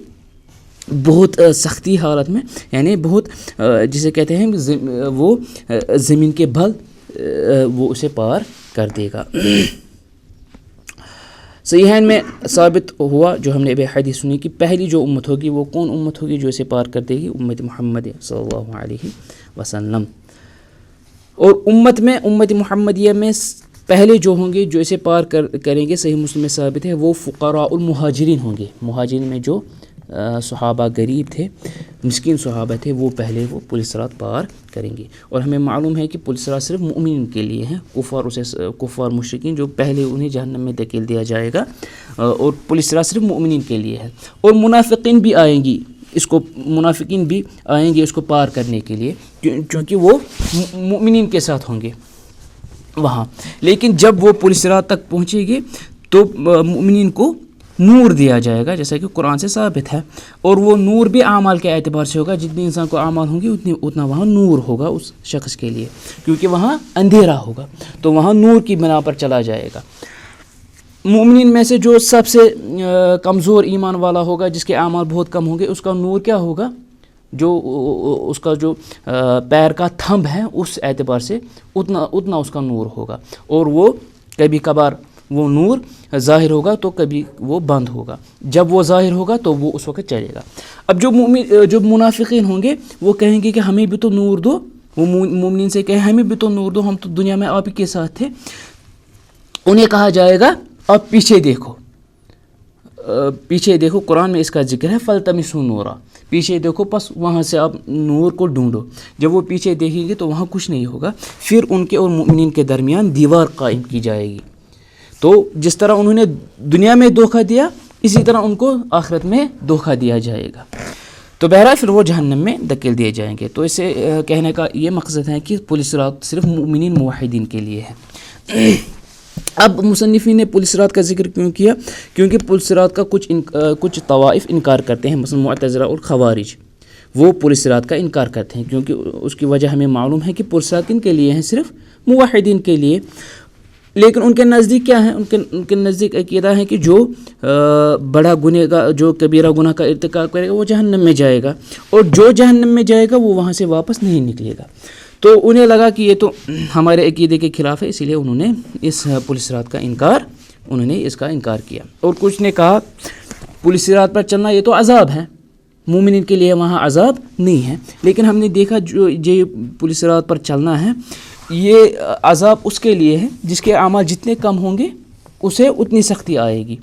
بہت سختی حالت میں, یعنی بہت جسے کہتے ہیں وہ زمین کے بل وہ اسے پار کر دے گا. صحیحین میں ثابت ہوا جو ہم نے ابھی حدیث سنی کہ پہلی جو امت ہوگی وہ کون امت ہوگی جو اسے پار کر دے گی, امت محمد صلی اللہ علیہ وسلم. اور امت محمدیہ میں پہلے جو ہوں گے جو اسے پار کریں گے, صحیح مسلم میں ثابت ہے, وہ فقراء المہاجرین ہوں گے. مہاجرین میں جو صحابہ غریب تھے, مسکین صحابہ تھے, وہ پہلے وہ پولیس رات پار کریں گے. اور ہمیں معلوم ہے کہ پولیس رات صرف مؤمنین کے لیے ہیں, کفار مشرکین جو پہلے انہیں جہنم میں دھکیل دیا جائے گا, اور پولیس رات صرف مؤمنین کے لیے ہے. اور منافقین بھی آئیں گی اس کو پار کرنے کے لیے, چونکہ وہ مؤمنین کے ساتھ ہوں گے وہاں. لیکن جب وہ پولیس رات تک پہنچے گی تو مؤمنین کو نور دیا جائے گا, جیسا کہ قرآن سے ثابت ہے. اور وہ نور بھی اعمال کے اعتبار سے ہوگا, جتنی انسان کو اعمال ہوں گی اتنا وہاں نور ہوگا اس شخص کے لیے, کیونکہ وہاں اندھیرا ہوگا تو وہاں نور کی بنا پر چلا جائے گا. مومنین میں سے جو سب سے کمزور ایمان والا ہوگا, جس کے اعمال بہت کم ہوں گے, اس کا نور کیا ہوگا, اس کا جو پیر کا تھمب ہے اس اعتبار سے اتنا اس کا نور ہوگا. اور وہ کبھی کبھار وہ نور ظاہر ہوگا تو کبھی وہ بند ہوگا. جب وہ ظاہر ہوگا تو وہ اس وقت چلے گا. اب جو منافقین ہوں گے وہ کہیں گے کہ ہمیں بھی تو نور دو, وہ مومنین سے کہیں ہمیں بھی تو نور دو, ہم تو دنیا میں آپ ہی کے ساتھ تھے. انہیں کہا جائے گا آپ پیچھے دیکھو, قرآن میں اس کا ذکر ہے, فَالْتَمِسُوا نُورًا, پیچھے دیکھو, پس وہاں سے آپ نور کو ڈھونڈو. جب وہ پیچھے دیکھیں گے تو وہاں کچھ نہیں ہوگا. پھر ان کے اور مومنین کے درمیان دیوار قائم کی جائے گی. تو جس طرح انہوں نے دنیا میں دھوکہ دیا, اسی طرح ان کو آخرت میں دھوکہ دیا جائے گا. تو بہرحال پھر وہ جہنم میں دھکیل دیے جائیں گے. تو اسے کہنے کا یہ مقصد ہے کہ پولیس رات صرف مومنین موحدین کے لیے ہے. اب مصنفین نے پولیس رات کا ذکر کیوں کیا, کیونکہ پولیس رات کا کچھ طوائف انکار کرتے ہیں, مثلا معتزلہ اور خوارج, وہ پولیس رات کا انکار کرتے ہیں, کیونکہ اس کی وجہ ہمیں معلوم ہے کہ پولیس رات کن کے لیے ہیں, صرف موحدین کے لیے. لیکن ان کے نزدیک کیا ہے, ان کے نزدیک عقیدہ ہے کہ جو بڑا جو کبیرہ گناہ کا ارتکاب کرے گا وہ جہنم میں جائے گا, اور جو جہنم میں جائے گا وہ وہاں سے واپس نہیں نکلے گا. تو انہیں لگا کہ یہ تو ہمارے عقیدے کے خلاف ہے، اسی لیے انہوں نے اس پل صراط کا انکار کیا. اور کچھ نے کہا پل صراط پر چلنا یہ تو عذاب ہے، مومنین کے لیے وہاں عذاب نہیں ہے. لیکن ہم نے دیکھا جو یہ پل صراط پر چلنا ہے یہ عذاب اس کے لیے ہے جس کے اعمال جتنے کم ہوں گے اسے اتنی سختی آئے گی.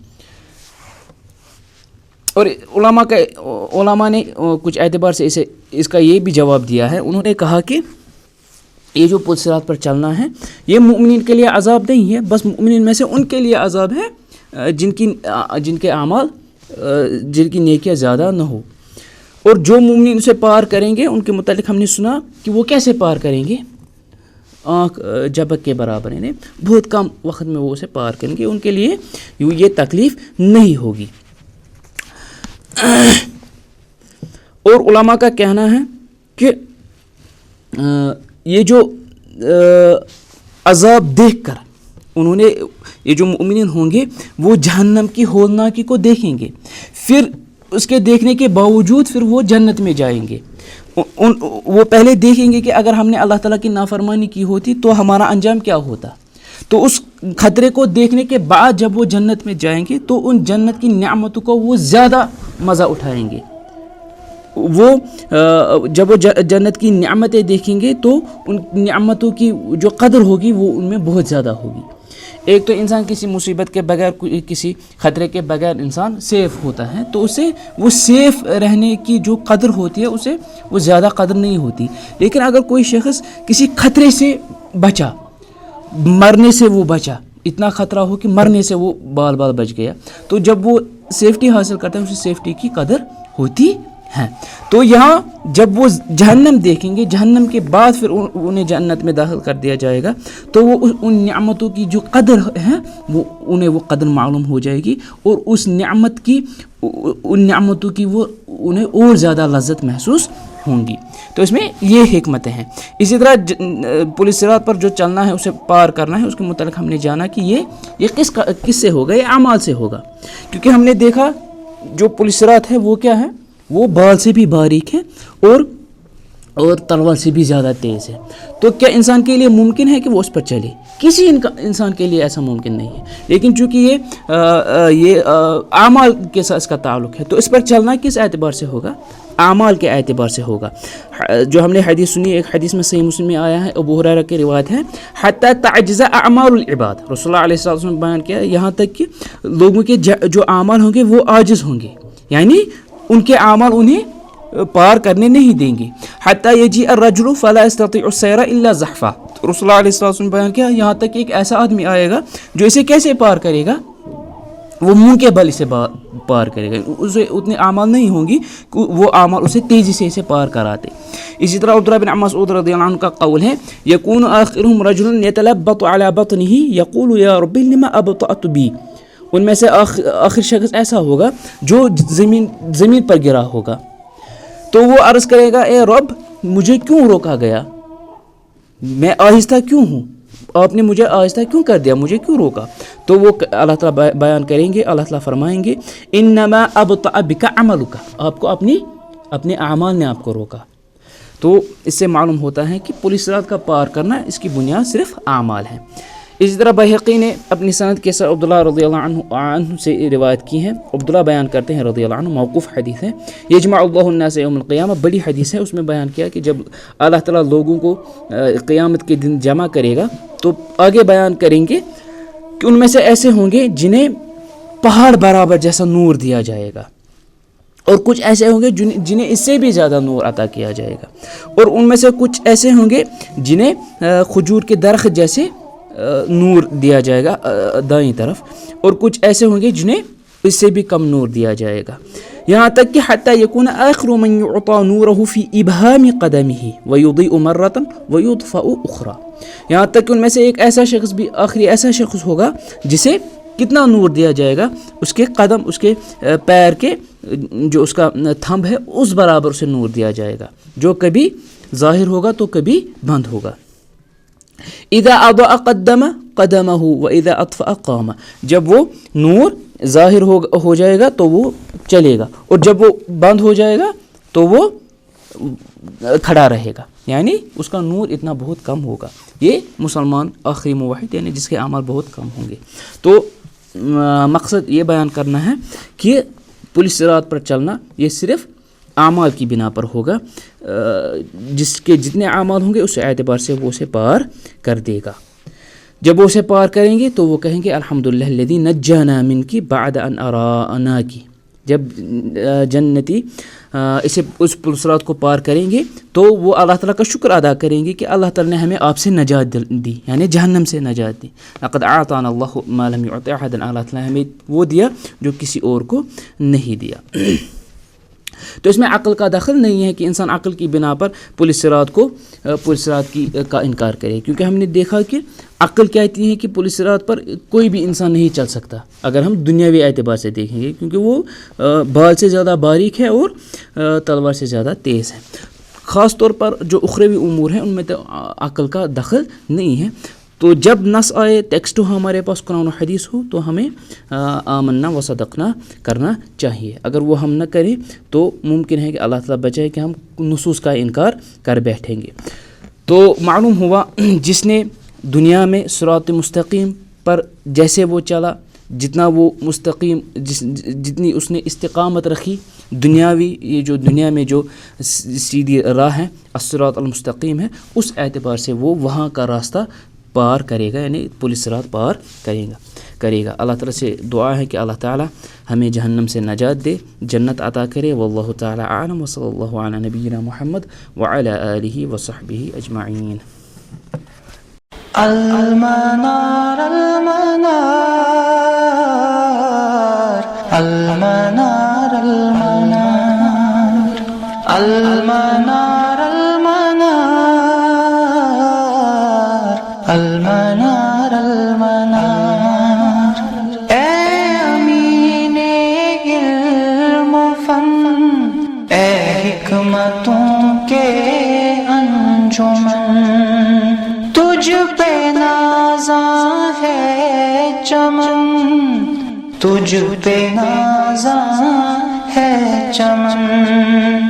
اور علماء نے کچھ اعتبار سے اس کا یہ بھی جواب دیا ہے. انہوں نے کہا کہ یہ جو پل صراط پر چلنا ہے یہ مومنین کے لیے عذاب نہیں ہے، بس مومنین میں سے ان کے لیے عذاب ہے جن کے اعمال جن کی نیکیاں زیادہ نہ ہو. اور جو مومنین اسے پار کریں گے ان کے متعلق ہم نے سنا کہ وہ کیسے پار کریں گے، آنکھ جھپک کے برابر، یعنی بہت کم وقت میں وہ اسے پار کریں گے، ان کے لیے یہ تکلیف نہیں ہوگی. اور علماء کا کہنا ہے کہ یہ جو عذاب دیکھ کر انہوں نے یہ جو مومنین ہوں گے وہ جہنم کی ہولناکی کو دیکھیں گے، پھر اس کے دیکھنے کے باوجود پھر وہ جنت میں جائیں گے. وہ پہلے دیکھیں گے کہ اگر ہم نے اللہ تعالیٰ کی نافرمانی کی ہوتی تو ہمارا انجام کیا ہوتا. تو اس خطرے کو دیکھنے کے بعد جب وہ جنت میں جائیں گے تو ان جنت کی نعمتوں کو وہ زیادہ مزہ اٹھائیں گے. وہ جب وہ جنت کی نعمتیں دیکھیں گے تو ان نعمتوں کی جو قدر ہوگی وہ ان میں بہت زیادہ ہوگی. ایک تو انسان کسی مصیبت کے بغیر، کسی خطرے کے بغیر انسان سیف ہوتا ہے، تو اسے وہ سیف رہنے کی جو قدر ہوتی ہے اسے وہ زیادہ قدر نہیں ہوتی. لیکن اگر کوئی شخص کسی خطرے سے بچا، مرنے سے وہ بچا، اتنا خطرہ ہو کہ مرنے سے وہ بال بچ گیا، تو جب وہ سیفٹی حاصل کرتا ہے اسے سیفٹی کی قدر ہوتی ہے. تو یہاں جب وہ جہنم دیکھیں گے، جہنم کے بعد پھر انہیں جنت میں داخل کر دیا جائے گا، تو وہ ان نعمتوں کی جو قدر ہے انہیں وہ قدر معلوم ہو جائے گی، اور ان نعمتوں کی وہ انہیں اور زیادہ لذت محسوس ہوں گی. تو اس میں یہ حکمتیں ہیں. اسی طرح پل صراط پر جو چلنا ہے اسے پار کرنا ہے، اس کے متعلق ہم نے جانا کہ یہ کس سے ہوگا، یہ اعمال سے ہوگا. کیونکہ ہم نے دیکھا جو پل صراط ہے وہ کیا ہے، وہ بال سے بھی باریک ہے اور تلوار سے بھی زیادہ تیز ہے. تو کیا انسان کے لیے ممکن ہے کہ وہ اس پر چلے؟ کسی انسان کے لیے ایسا ممکن نہیں ہے. لیکن چونکہ یہ اعمال کے ساتھ اس کا تعلق ہے تو اس پر چلنا کس اعتبار سے ہوگا؟ اعمال کے اعتبار سے ہوگا. جو ہم نے حدیث سنی، ایک حدیث میں صحیح مسلم میں آیا ہے، ابو ہریرہ کی روایت ہے، حتی تعجز اعمال العباد، رسول اللہ علیہ وسلم نے بیان کیا یہاں تک کہ لوگوں کے جو اعمال ہوں گے وہ عاجز ہوں گے، یعنی ان کے اعمال انہیں پار کرنے نہیں دیں گے. حتی یجیء الرجل فلا یستطیع السیر الا زحفا، رسول اللہ علیہ وسلم نے بیان کیا یہاں تک کہ ایک ایسا آدمی آئے گا جو اسے کیسے پار کرے گا، وہ منہ کے بل اسے پار کرے گا، اسے اتنے اعمال نہیں ہوں گی کہ وہ اعمال اسے تیزی سے اسے پار کراتے. اسی طرح عبداللہ بن مسعود رضی اللہ عنہ کا قول ہے، یکون آخرهم رجل یتلبط علی بطنه یقول یا رب لما ابطأت بی، ان میں سے آخر شخص ایسا ہوگا جو زمین پر گرا ہوگا تو وہ عرض کرے گا اے رب مجھے کیوں روکا گیا، میں آہستہ کیوں ہوں، آپ نے مجھے آہستہ کیوں کر دیا، مجھے کیوں روکا. تو وہ اللہ تعالیٰ بیان کریں گے، اللہ تعالیٰ فرمائیں گے انما ابطأ بک عملک، آپ کو اپنے اعمال نے آپ کو روکا. تو اس سے معلوم ہوتا ہے کہ پل صراط کا پار کرنا اس کی بنیاد صرف اعمال ہے. اسی طرح بہقی نے اپنی سند کے ساتھ عبداللہ رضی اللہ عنہ سے روایت کی ہے. عبداللہ بیان کرتے ہیں رضی اللہ عنہ، موقوف حدیث ہے، یجمع اللہ الناس یوم القیامہ، بڑی حدیث ہے. اس میں بیان کیا کہ جب اللہ تعالیٰ لوگوں کو قیامت کے دن جمع کرے گا تو آگے بیان کریں گے کہ ان میں سے ایسے ہوں گے جنہیں پہاڑ برابر جیسا نور دیا جائے گا، اور کچھ ایسے ہوں گے جنہیں اس سے بھی زیادہ نور عطا کیا جائے گا، اور ان میں سے کچھ ایسے ہوں گے جنہیں کھجور کے درخت جیسے نور دیا جائے گا دائیں طرف، اور کچھ ایسے ہوں گے جنہیں اس سے بھی کم نور دیا جائے گا. یہاں تک کہ حتی یکون آخر من یعطا نورہ فی ابہام قدمہ ویضیء مرۃ ویطفأ اخرى، یہاں تک کہ ان میں سے ایک ایسا شخص بھی آخری ایسا شخص ہوگا جسے کتنا نور دیا جائے گا، اس کے قدم، اس کے پیر کے جو اس کا تھمب ہے اس برابر اسے نور دیا جائے گا، جو کبھی ظاہر ہوگا تو کبھی بند ہوگا. اذا اضاء قدم قدمہ واذا اطفأ قام، جب وہ نور ظاہر ہو جائے گا تو وہ چلے گا، اور جب وہ بند ہو جائے گا تو وہ کھڑا رہے گا، یعنی اس کا نور اتنا بہت کم ہوگا. یہ مسلمان آخری موحد یعنی جس کے اعمال بہت کم ہوں گے. تو مقصد یہ بیان کرنا ہے کہ پولیس صراط پر چلنا یہ صرف اعمال کی بنا پر ہوگا، جس کے جتنے اعمال ہوں گے اس اعتبار سے وہ اسے پار کر دے گا. جب وہ اسے پار کریں گے تو وہ کہیں گے الحمدللہ الذی نجانا منکی بعد ان اراناکی. جب جنتی اسے اس پل صراط کو پار کریں گے تو وہ اللہ تعالیٰ کا شکر ادا کریں گے کہ اللہ تعالیٰ نے ہمیں آپ سے نجات دی، یعنی جہنم سے نجات دی. لقد اعطانا اللہ ما لم یعط احدا، اللہ تعالیٰ نے ہمیں وہ دیا جو کسی اور کو نہیں دیا. تو اس میں عقل کا دخل نہیں ہے کہ انسان عقل کی بنا پر پولیس صراط کا انکار کرے، کیونکہ ہم نے دیکھا کہ عقل کہتی ہے کہ پولیس صراط پر کوئی بھی انسان نہیں چل سکتا اگر ہم دنیاوی اعتبار سے دیکھیں گے، کیونکہ وہ بال سے زیادہ باریک ہے اور تلوار سے زیادہ تیز ہے. خاص طور پر جو اخروی امور ہیں ان میں تو عقل کا دخل نہیں ہے. تو جب نص آئے، ٹیکسٹ ہو ہمارے پاس، قرآن و حدیث ہو، تو ہمیں آمنا و صدقنا کرنا چاہیے. اگر وہ ہم نہ کریں تو ممکن ہے کہ اللہ تعالیٰ بچائے کہ ہم نصوص کا انکار کر بیٹھیں گے. تو معلوم ہوا جس نے دنیا میں صراط مستقیم پر جیسے وہ چلا، جتنا وہ مستقیم جتنی اس نے استقامت رکھی دنیاوی، یہ جو دنیا میں جو سیدھی راہ ہے الصراط المستقیم ہے، اس اعتبار سے وہ وہاں کا راستہ پار کرے گا، یعنی پولیس صراط پار کرے گا. اللہ تعالیٰ سے دعا ہے کہ اللہ تعالیٰ ہمیں جہنم سے نجات دے، جنت عطا کرے. واللہ تعالی اعلم وصلی اللہ علی نبینا محمد وعلی آلہ وصحبہ اجمعین. المنار المنار المنار المنار المنار المنار المنار المنار. اے امین علم و فن، اے حکمتوں کے انجمن، تجھ پہ نازاں ہے چمن، تجھ پہ نازاں ہے چمن.